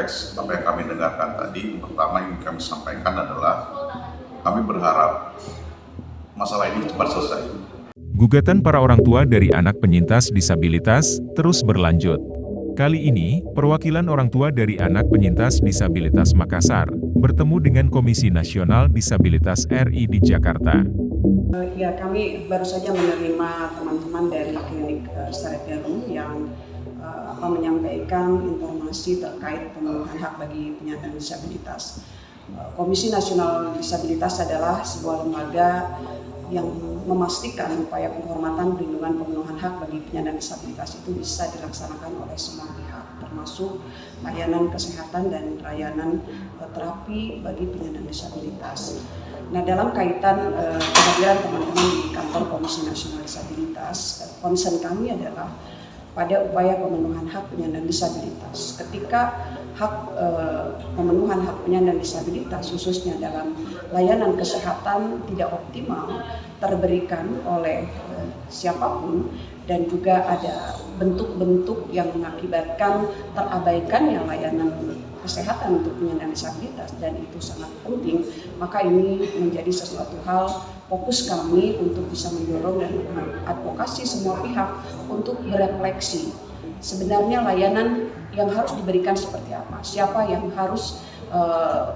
konteks apa yang kami dengarkan tadi, pertama yang kami sampaikan adalah kami berharap masalah ini cepat selesai. Gugatan para orang tua dari anak penyintas disabilitas terus berlanjut. Kali ini, perwakilan orang tua dari anak penyintas disabilitas Makassar bertemu dengan Komisi Nasional Disabilitas RI di Jakarta. Ya, kami baru saja menerima teman-teman dari klinik Seret Jarum yang menyampaikan informasi terkait pemenuhan hak bagi penyandang disabilitas. Komisi Nasional Disabilitas adalah sebuah lembaga yang memastikan upaya penghormatan, perlindungan, pemenuhan hak bagi penyandang disabilitas itu bisa dilaksanakan oleh semua pihak, termasuk layanan kesehatan dan layanan terapi bagi penyandang disabilitas. Nah, dalam kaitan kehadiran teman-teman di kantor Komisi Nasional Disabilitas, concern kami adalah pada upaya pemenuhan hak penyandang disabilitas. Ketika pemenuhan hak penyandang disabilitas khususnya dalam layanan kesehatan tidak optimal terberikan oleh siapapun, dan juga ada bentuk-bentuk yang mengakibatkan terabaikannya layanan kesehatan untuk penyandang disabilitas, dan itu sangat penting, maka ini menjadi sesuatu hal fokus kami untuk bisa mendorong dan mengadvokasi semua pihak untuk berefleksi sebenarnya layanan yang harus diberikan seperti apa, siapa yang harus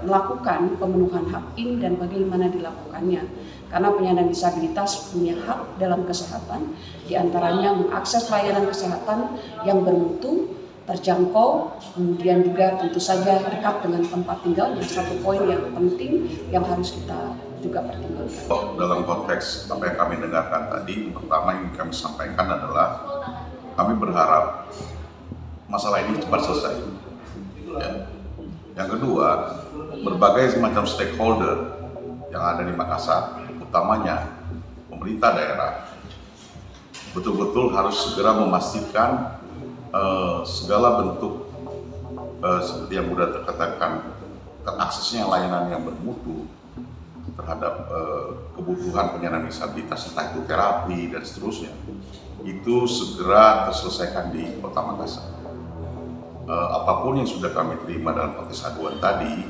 melakukan pemenuhan hak ini dan bagaimana dilakukannya. Karena penyandang disabilitas punya hak dalam kesehatan, diantaranya mengakses layanan kesehatan yang bermutu, terjangkau, kemudian juga tentu saja dekat dengan tempat tinggalnya. Satu poin yang penting yang harus kita juga pertimbangkan. Dalam konteks apa yang kami dengarkan tadi, pertama yang kami sampaikan adalah kami berharap masalah ini cepat selesai. Ya. Yang kedua, berbagai semacam stakeholder yang ada di Makassar, utamanya pemerintah daerah, betul-betul harus segera memastikan segala bentuk seperti yang sudah terkatakan, teraksesnya layanan yang bermutu terhadap kebutuhan penyandang disabilitas, entah itu terapi dan seterusnya, itu segera terselesaikan di Kota Makassar. Apapun yang sudah kami terima dalam konteks aduan tadi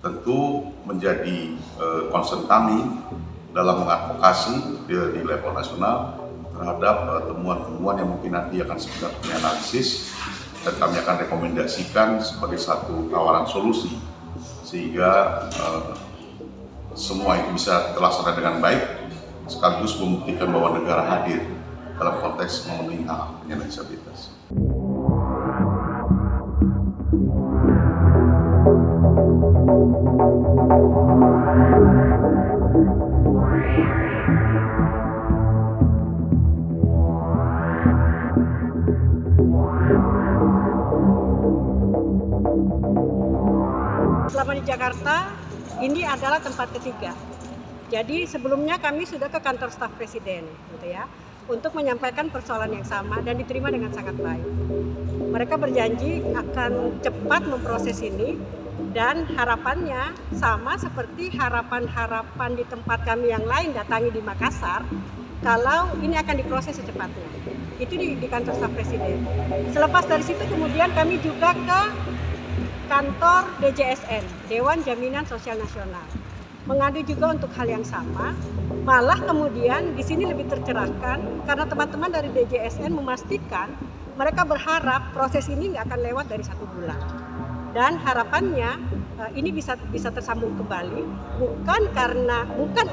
tentu menjadi concern kami dalam mengadvokasi di level nasional terhadap temuan-temuan yang mungkin nanti akan segera kami analisis dan kami akan rekomendasikan sebagai satu tawaran solusi sehingga semua itu bisa terlaksana dengan baik, sekaligus membuktikan bahwa negara hadir dalam konteks memenuhi hak penyandang disabilitas. Selama di Jakarta, ini adalah tempat ketiga. Jadi sebelumnya kami sudah ke kantor staf presiden, gitu ya, untuk menyampaikan persoalan yang sama dan diterima dengan sangat baik. Mereka berjanji akan cepat memproses ini dan harapannya sama seperti harapan-harapan di tempat kami yang lain datangi di Makassar, kalau ini akan diproses secepatnya. Itu di kantor staf presiden. Selepas dari situ kemudian kami juga ke kantor DJSN, Dewan Jaminan Sosial Nasional, mengadu juga untuk hal yang sama. Malah kemudian di sini lebih tercerahkan karena teman-teman dari DJSN memastikan mereka berharap proses ini nggak akan lewat dari 1 bulan. Dan harapannya ini bisa tersambung kembali, bukan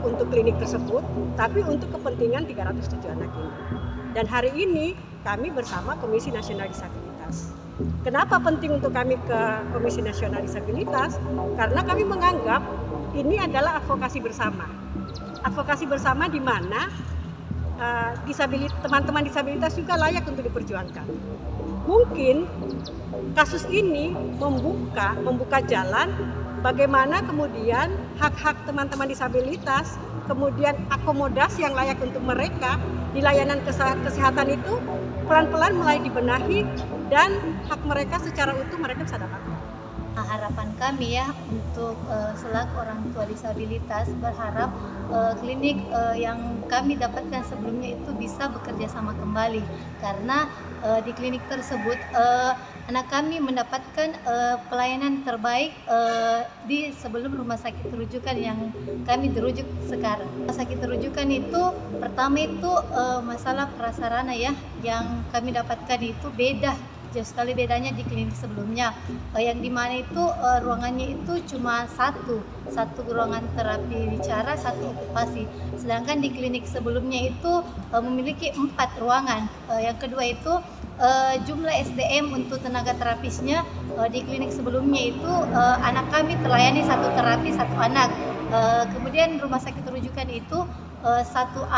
untuk klinik tersebut, tapi untuk kepentingan 307 anak ini. Dan hari ini kami bersama Komisi Nasional Disabilitas. Kenapa penting untuk kami ke Komisi Nasional Disabilitas? Karena kami menganggap ini adalah advokasi bersama. Advokasi bersama di mana teman-teman disabilitas juga layak untuk diperjuangkan. Mungkin kasus ini membuka jalan bagaimana kemudian hak-hak teman-teman disabilitas, kemudian akomodasi yang layak untuk mereka di layanan kesehatan itu pelan-pelan mulai dibenahi dan hak mereka secara utuh mereka bisa dapatkan. Harapan kami ya untuk selaku orang tua disabilitas berharap klinik yang kami dapatkan sebelumnya itu bisa bekerja sama kembali, karena di klinik tersebut anak kami mendapatkan pelayanan terbaik di sebelum rumah sakit rujukan yang kami dirujuk sekarang. Rumah sakit rujukan itu pertama itu masalah prasarana ya, yang kami dapatkan itu beda, jauh sekali bedanya di klinik sebelumnya, yang dimana itu ruangannya itu cuma satu ruangan terapi bicara, satu okupasi, sedangkan di klinik sebelumnya itu memiliki 4 ruangan. Yang kedua itu jumlah SDM untuk tenaga terapisnya di klinik sebelumnya itu anak kami terlayani 1 terapi 1 anak, kemudian rumah sakit rujukan itu 3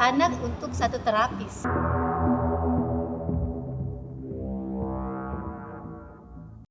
anak untuk 1 terapis.